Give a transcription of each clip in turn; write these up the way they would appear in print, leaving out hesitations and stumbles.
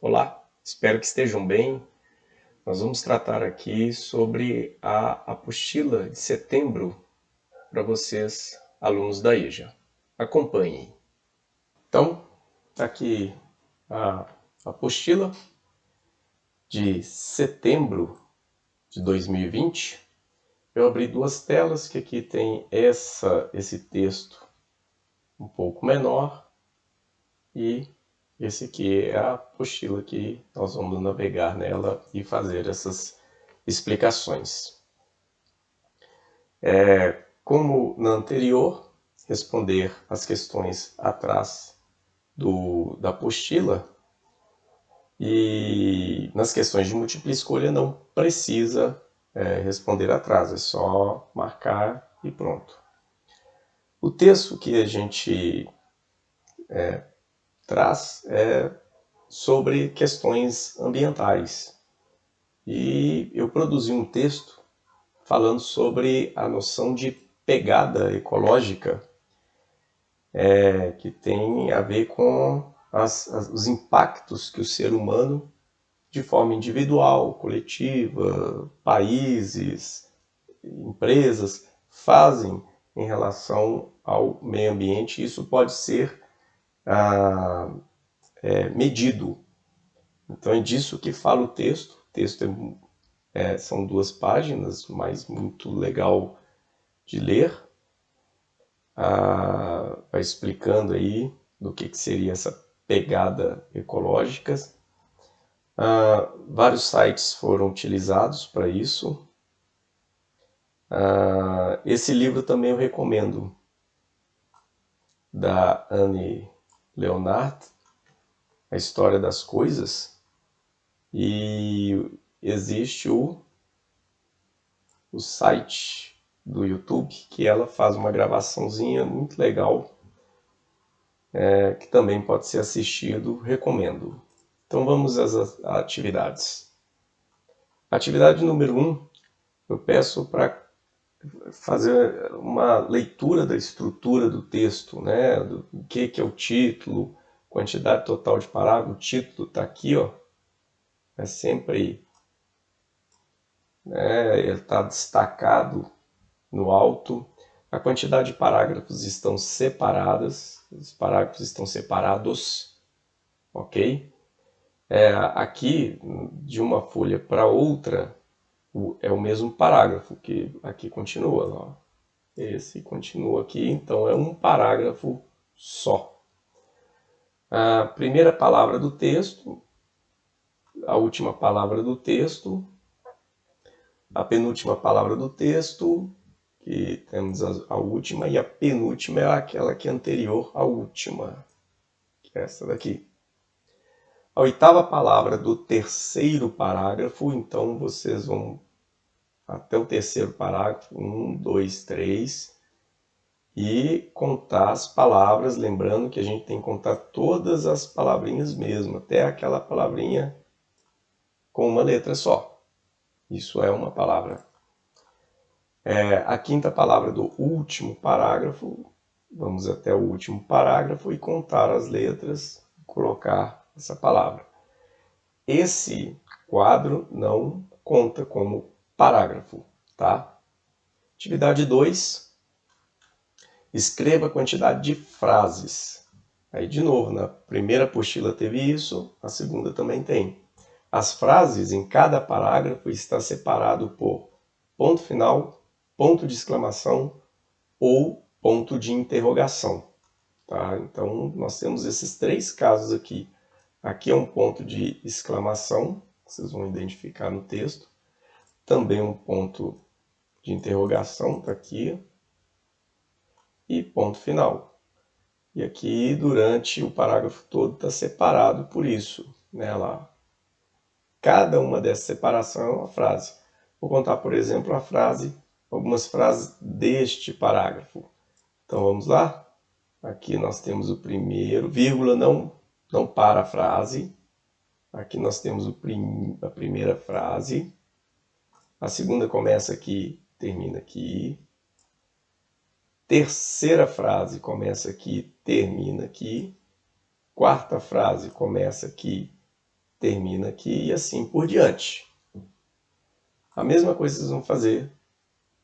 Olá, espero que estejam bem. Nós vamos tratar aqui sobre a apostila de setembro para vocês, alunos da EJA. Acompanhem. Então, aqui a apostila de setembro de 2020. Eu abri duas telas, que aqui tem esse texto um pouco menor e esse aqui é a apostila que nós vamos navegar nela e fazer essas explicações. Como na anterior, responder as questões atrás da apostila, e nas questões de múltipla escolha não precisa responder atrás, é só marcar e pronto. O texto que a gente traz é sobre questões ambientais. E eu produzi um texto falando sobre a noção de pegada ecológica, que tem a ver com os impactos que o ser humano, de forma individual, coletiva, países, empresas, fazem em relação ao meio ambiente. Isso pode ser medido. Então é disso que fala o texto. O texto são 2 páginas, mas muito legal de ler. Vai explicando aí do que seria essa pegada ecológica. Vários sites foram utilizados para isso. Esse livro também eu recomendo, da Annie Leonard, A História das Coisas. E existe o site do YouTube, que ela faz uma gravaçãozinha muito legal, que também pode ser assistido, recomendo. Então vamos às atividades. Atividade número 1, eu peço para fazer uma leitura da estrutura do texto, né? Do que é o título, quantidade total de parágrafo. O título está aqui, ó, é sempre, ele está destacado no alto. A quantidade de parágrafos estão separadas, os parágrafos estão separados, ok? Aqui, de uma folha para outra, é o mesmo parágrafo, que aqui continua, ó. Esse continua aqui, então é um parágrafo só. A primeira palavra do texto, a última palavra do texto, a penúltima palavra do texto, que temos a última, e a penúltima é aquela que é anterior à última, que é essa daqui. A oitava palavra do terceiro parágrafo, então vocês vão até o terceiro parágrafo, 1, 2, 3, e contar as palavras, lembrando que a gente tem que contar todas as palavrinhas mesmo, até aquela palavrinha com uma letra só. Isso é uma palavra. A quinta palavra do último parágrafo, vamos até o último parágrafo e contar as letras, colocar essa palavra. Esse quadro não conta como parágrafo, tá? Atividade 2, escreva a quantidade de frases. Aí, de novo, na primeira apostila teve isso, na segunda também tem. As frases em cada parágrafo está separado por ponto final, ponto de exclamação ou ponto de interrogação. Tá? Então, nós temos esses 3 casos aqui. Aqui é um ponto de exclamação, vocês vão identificar no texto. Também um ponto de interrogação, está aqui. E ponto final. E aqui, durante o parágrafo todo, está separado por isso, né, lá. Cada uma dessas separações é uma frase. Vou contar, por exemplo, algumas frases deste parágrafo. Então vamos lá? Aqui nós temos o primeiro, vírgula não para a frase. Aqui nós temos a primeira frase. A segunda começa aqui, termina aqui. Terceira frase começa aqui, termina aqui. Quarta frase começa aqui, termina aqui e assim por diante. A mesma coisa vocês vão fazer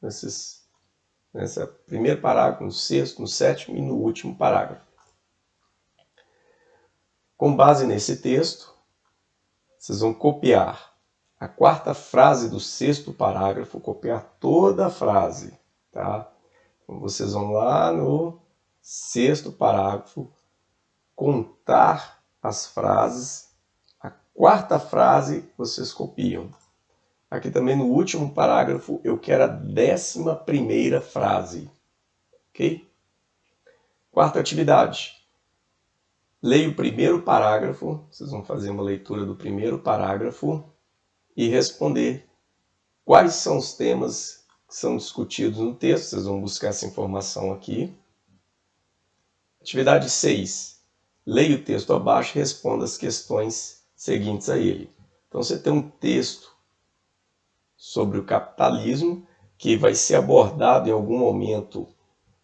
nesse primeiro parágrafo, no sexto, no sétimo e no último parágrafo. Com base nesse texto, vocês vão copiar a quarta frase do sexto parágrafo, copiar toda a frase, tá? Então, vocês vão lá no sexto parágrafo, contar as frases, a quarta frase vocês copiam. Aqui também no último parágrafo eu quero a 11ª frase, ok? Quarta atividade. Leia o primeiro parágrafo, vocês vão fazer uma leitura do primeiro parágrafo e responder quais são os temas que são discutidos no texto. Vocês vão buscar essa informação aqui. Atividade 6. Leia o texto abaixo e responda as questões seguintes a ele. Então você tem um texto sobre o capitalismo que vai ser abordado em algum momento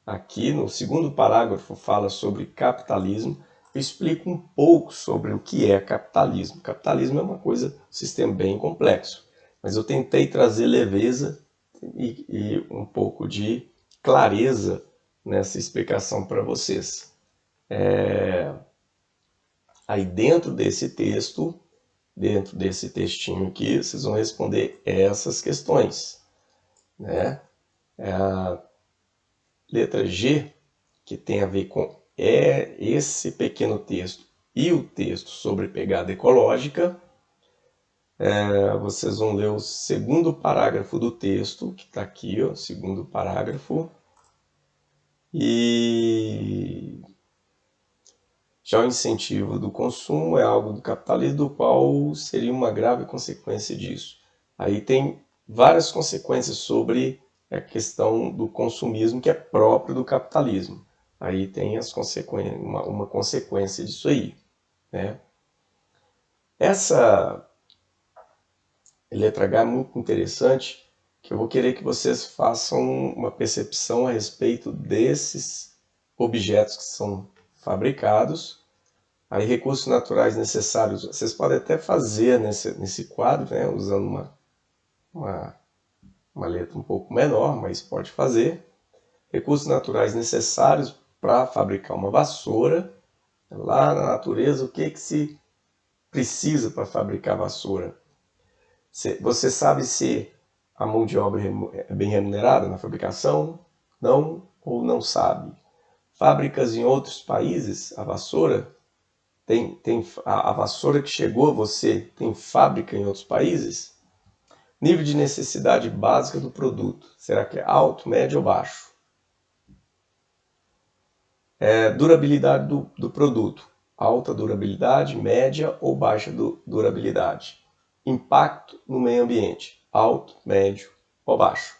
aqui. No segundo parágrafo fala sobre capitalismo. Eu explico um pouco sobre o que é capitalismo. Capitalismo é uma coisa, um sistema bem complexo, mas eu tentei trazer leveza e um pouco de clareza nessa explicação para vocês. Aí dentro desse texto, dentro desse textinho aqui, vocês vão responder essas questões, né? A letra G, que tem a ver com esse pequeno texto e o texto sobre pegada ecológica, vocês vão ler o segundo parágrafo do texto, que está aqui, ó, segundo parágrafo, e já o incentivo do consumo é algo do capitalismo, do qual seria uma grave consequência disso. Aí tem várias consequências sobre a questão do consumismo que é próprio do capitalismo. Aí tem as consequências, uma consequência disso aí, né? Essa letra H é muito interessante, que eu vou querer que vocês façam uma percepção a respeito desses objetos que são fabricados. Aí recursos naturais necessários, vocês podem até fazer nesse quadro, né, usando uma letra um pouco menor, mas pode fazer. Recursos naturais necessários para fabricar uma vassoura. Lá na natureza, o que se precisa para fabricar vassoura? Você sabe se a mão de obra é bem remunerada na fabricação? Não ou não sabe? Fábricas em outros países, a vassoura, a vassoura que chegou a você tem fábrica em outros países? Nível de necessidade básica do produto, será que é alto, médio ou baixo? Durabilidade do produto, alta durabilidade, média ou baixa durabilidade? Impacto no meio ambiente, alto, médio ou baixo?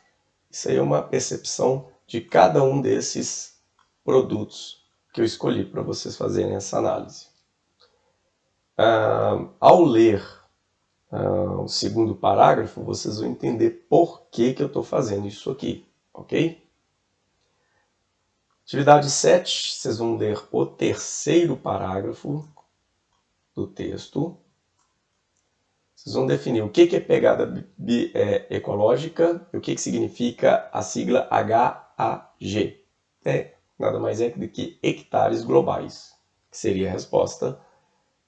Isso aí é uma percepção de cada um desses produtos que eu escolhi para vocês fazerem essa análise. Ao ler o segundo parágrafo, vocês vão entender por que eu estou fazendo isso aqui, ok? Atividade 7, vocês vão ler o terceiro parágrafo do texto. Vocês vão definir o que é pegada ecológica e o que significa a sigla HAG. Nada mais é do que hectares globais, que seria a resposta.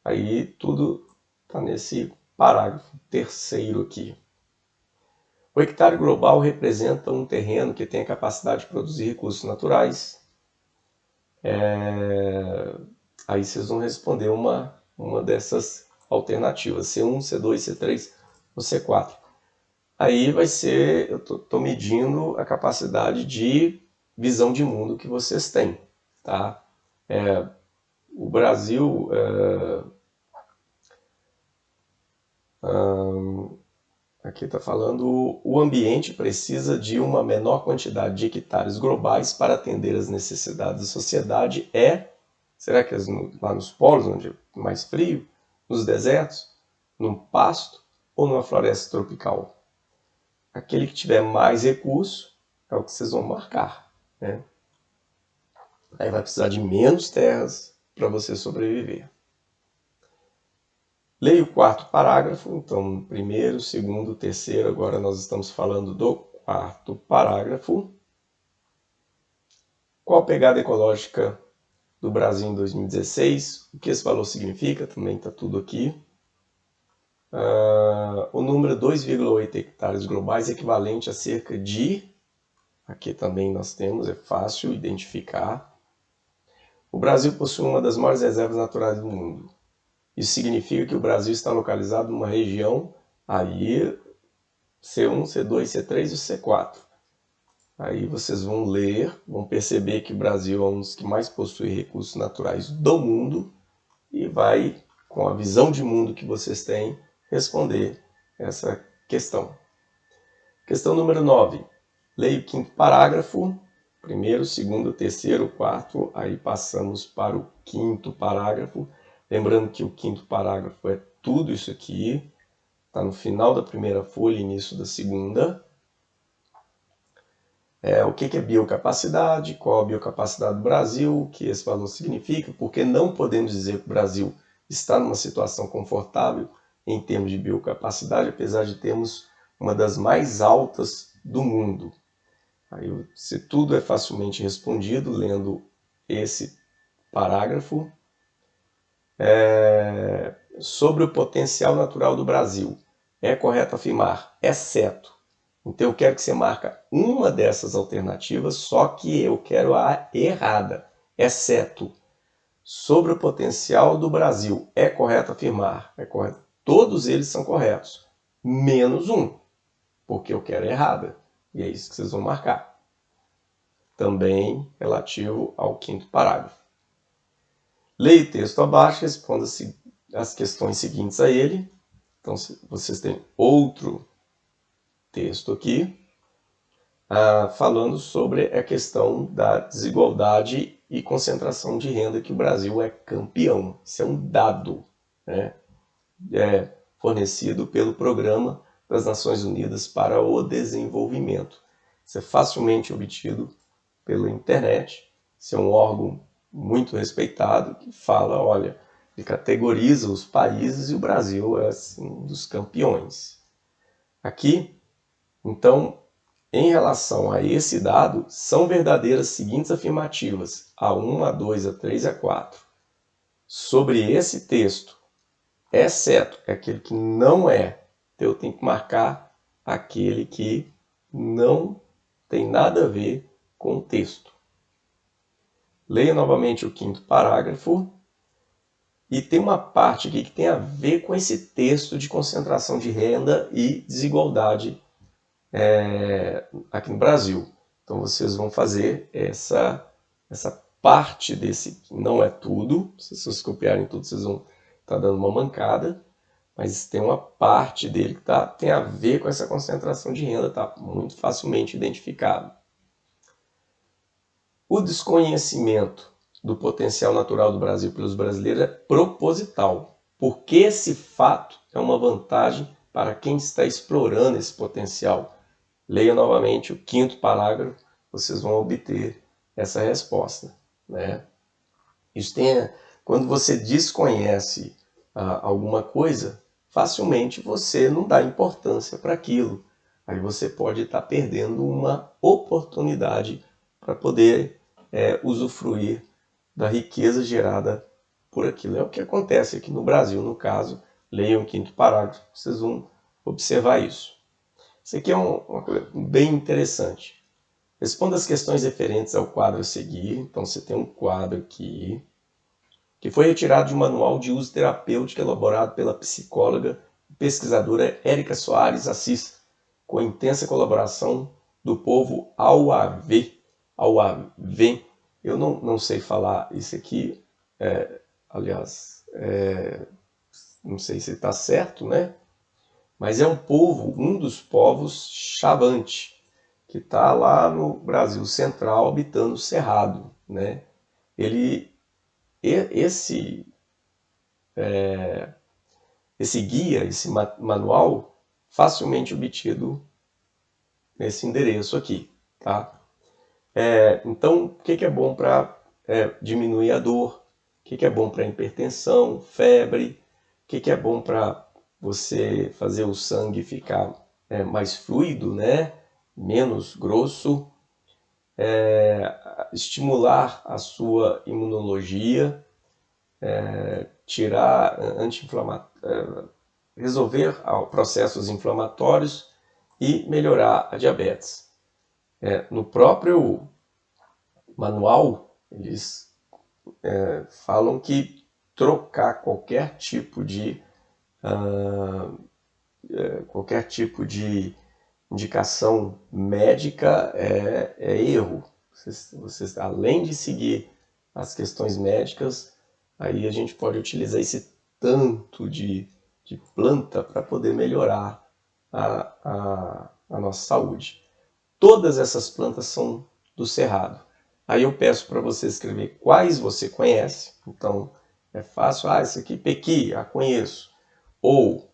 Aí tudo está nesse parágrafo terceiro aqui. O hectare global representa um terreno que tem a capacidade de produzir recursos naturais. Aí vocês vão responder uma dessas alternativas, C1, C2, C3 ou C4. Aí vai ser, eu estou medindo a capacidade de visão de mundo que vocês têm, tá? O Brasil, aqui está falando, o ambiente precisa de uma menor quantidade de hectares globais para atender às necessidades da sociedade. Será que lá nos polos, onde é mais frio, nos desertos, num pasto ou numa floresta tropical? Aquele que tiver mais recurso é o que vocês vão marcar, né? Aí vai precisar de menos terras para você sobreviver. Leia o quarto parágrafo, então, primeiro, segundo, terceiro, agora nós estamos falando do quarto parágrafo. Qual a pegada ecológica do Brasil em 2016? O que esse valor significa? Também está tudo aqui. O número 2,8 hectares globais é equivalente a cerca de... Aqui também nós temos, é fácil identificar. O Brasil possui uma das maiores reservas naturais do mundo. Isso significa que o Brasil está localizado numa região, aí C1, C2, C3 e C4. Aí vocês vão ler, vão perceber que o Brasil é um dos que mais possui recursos naturais do mundo e vai, com a visão de mundo que vocês têm, responder essa questão. Questão número 9. Leia o quinto parágrafo, primeiro, segundo, terceiro, quarto, aí passamos para o quinto parágrafo. Lembrando que o quinto parágrafo é tudo isso aqui, está no final da primeira folha, início da segunda. O que é biocapacidade, qual a biocapacidade do Brasil, o que esse valor significa, porque não podemos dizer que o Brasil está numa situação confortável em termos de biocapacidade, apesar de termos uma das mais altas do mundo. Aí, se tudo é facilmente respondido lendo esse parágrafo. Sobre o potencial natural do Brasil, é correto afirmar, exceto. Então eu quero que você marca uma dessas alternativas, só que eu quero a errada, exceto. Sobre o potencial do Brasil, é correto afirmar, é correto. Todos eles são corretos, menos um, porque eu quero a errada. E é isso que vocês vão marcar. Também relativo ao quinto parágrafo. Leia o texto abaixo, responda as questões seguintes a ele. Então, vocês têm outro texto aqui, falando sobre a questão da desigualdade e concentração de renda, que o Brasil é campeão. Isso é um dado, né? Fornecido pelo Programa das Nações Unidas para o Desenvolvimento. Isso é facilmente obtido pela internet. Isso é um órgão muito respeitado que fala, olha, ele categoriza os países e o Brasil é assim, um dos campeões. Aqui, então, em relação a esse dado, são verdadeiras as seguintes afirmativas, A1, A2, A3 e A4. Sobre esse texto, exceto aquele que não é, eu tenho que marcar aquele que não tem nada a ver com o texto. Leia novamente o quinto parágrafo. E tem uma parte aqui que tem a ver com esse texto de concentração de renda e desigualdade aqui no Brasil. Então vocês vão fazer essa parte desse, não é tudo, se vocês copiarem tudo vocês vão estar dando uma mancada, mas tem uma parte dele que tem a ver com essa concentração de renda, está muito facilmente identificado. O desconhecimento do potencial natural do Brasil pelos brasileiros é proposital, porque esse fato é uma vantagem para quem está explorando esse potencial. Leia novamente o quinto parágrafo, vocês vão obter essa resposta, né? Quando você desconhece alguma coisa, facilmente você não dá importância para aquilo. Aí você pode estar perdendo uma oportunidade para poder usufruir da riqueza gerada por aquilo. É o que acontece aqui no Brasil, no caso. Leiam o quinto parágrafo, vocês vão observar isso. Isso aqui é uma coisa bem interessante. Responda as questões referentes ao quadro a seguir. Então você tem um quadro aqui, que foi retirado de um manual de uso terapêutico elaborado pela psicóloga e pesquisadora Érica Soares Assis, com intensa colaboração do povo Auavê. Eu não sei falar isso aqui, aliás, não sei se está certo, né? Mas é um povo, um dos povos Xavante, que está lá no Brasil Central, habitando o Cerrado, né? Esse guia, esse manual, facilmente obtido nesse endereço aqui, tá? Então, o que é bom para diminuir a dor? O que é bom para hipertensão, febre? que é bom para você fazer o sangue ficar mais fluido, né? Menos grosso, estimular a sua imunologia, tirar resolver processos inflamatórios e melhorar a diabetes. No próprio manual, eles falam que trocar qualquer tipo de indicação médica é erro. Vocês, além de seguir as questões médicas, aí a gente pode utilizar esse tanto de planta para poder melhorar a nossa saúde. Todas essas plantas são do cerrado. Aí eu peço para você escrever quais você conhece. Então é fácil, isso aqui pequi, conheço. Ou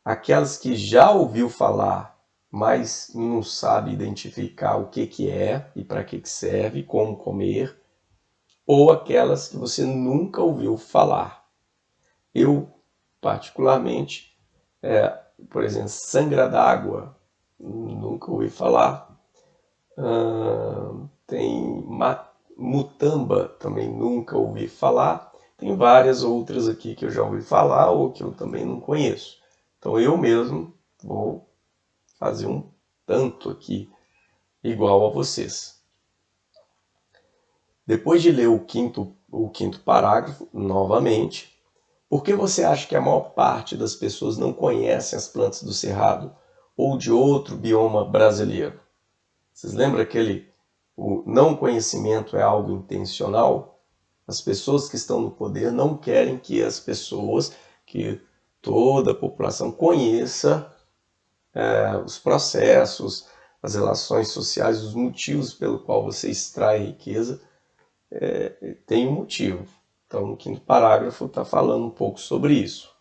aquelas que já ouviu falar, mas não sabe identificar o que é e para que serve, como comer, ou aquelas que você nunca ouviu falar. Eu, particularmente, por exemplo, sangra d'água, nunca ouvi falar. Tem mutamba, também nunca ouvi falar. Tem várias outras aqui que eu já ouvi falar ou que eu também não conheço. Então eu mesmo vou fazer um tanto aqui igual a vocês. Depois de ler o quinto parágrafo, novamente, por que você acha que a maior parte das pessoas não conhecem as plantas do Cerrado ou de outro bioma brasileiro? Vocês lembram o não conhecimento é algo intencional? As pessoas que estão no poder não querem que as pessoas, que toda a população conheça os processos, as relações sociais, os motivos pelo qual você extrai riqueza. Tem um motivo. Então, no quinto parágrafo está falando um pouco sobre isso.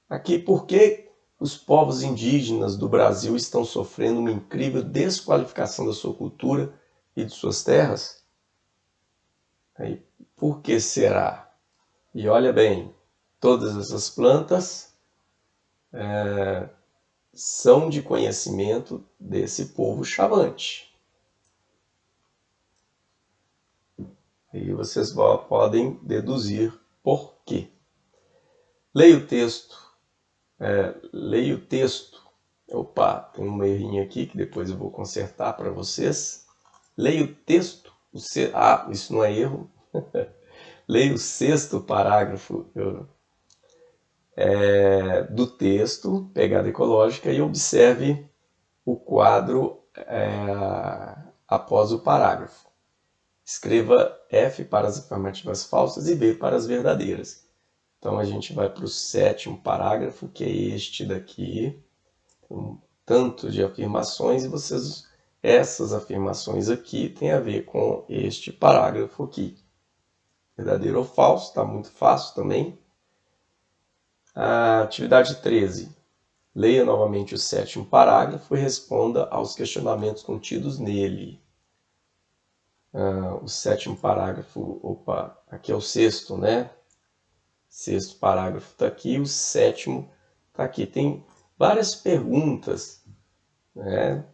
Aqui, por que os povos indígenas do Brasil estão sofrendo uma incrível desqualificação da sua cultura e de suas terras? Aí, por que será? E olha bem, todas essas plantas são de conhecimento desse povo xamante. E vocês podem deduzir por quê. Leia o texto. Leia o texto. Opa, tem um errinho aqui que depois eu vou consertar para vocês. Leia o texto. Isso não é erro. Leia o sexto parágrafo do texto, pegada ecológica, e observe o quadro após o parágrafo. Escreva F para as afirmativas falsas e B para as verdadeiras. Então a gente vai para o sétimo parágrafo, que é este daqui. Um tanto de afirmações, e essas afirmações aqui têm a ver com este parágrafo aqui. Verdadeiro ou falso, está muito fácil também. A atividade 13. Leia novamente o sétimo parágrafo e responda aos questionamentos contidos nele. O sétimo parágrafo, aqui é o sexto, né? Sexto parágrafo está aqui, o sétimo está aqui. Tem várias perguntas, né?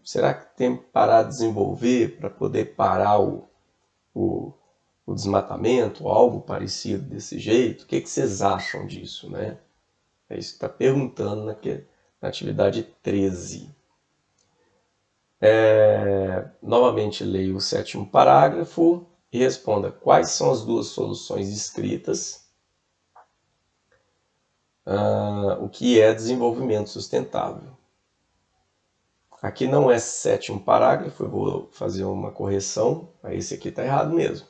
Será que tem que parar de desenvolver para poder parar o desmatamento, algo parecido desse jeito? O que vocês acham disso, né? É isso que está perguntando na atividade 13. Novamente leia o sétimo parágrafo e responda quais são as duas soluções escritas. O que é desenvolvimento sustentável? Aqui não é sétimo parágrafo, eu vou fazer uma correção. Esse aqui está errado mesmo.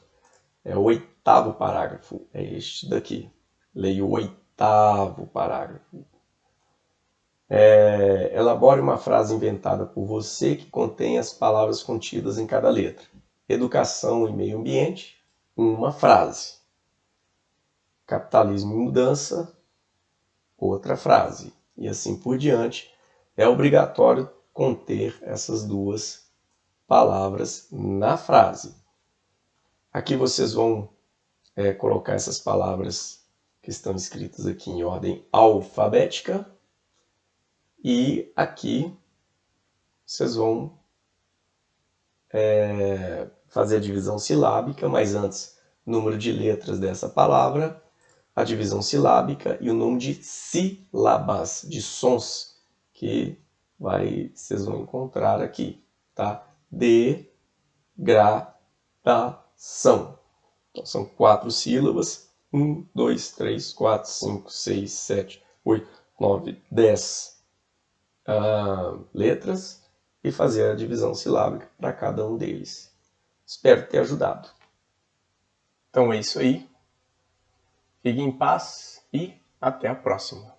É o oitavo parágrafo, é este daqui. Leia o oitavo parágrafo. Elabore uma frase inventada por você que contém as palavras contidas em cada letra. Educação e meio ambiente, uma frase. Capitalismo e mudança, outra frase. E assim por diante. É obrigatório conter essas duas palavras na frase. Aqui vocês vão colocar essas palavras que estão escritas aqui em ordem alfabética. E aqui vocês vão fazer a divisão silábica, mas antes, número de letras dessa palavra, a divisão silábica e o número de sílabas, de sons, que vocês vão encontrar aqui, tá? Degradação. Então, são 4 sílabas. 1, 2, 3, 4, 5, 6, 7, 8, 9, 10 letras e fazer a divisão silábica para cada um deles. Espero ter ajudado. Então é isso aí. Fiquem em paz e até a próxima.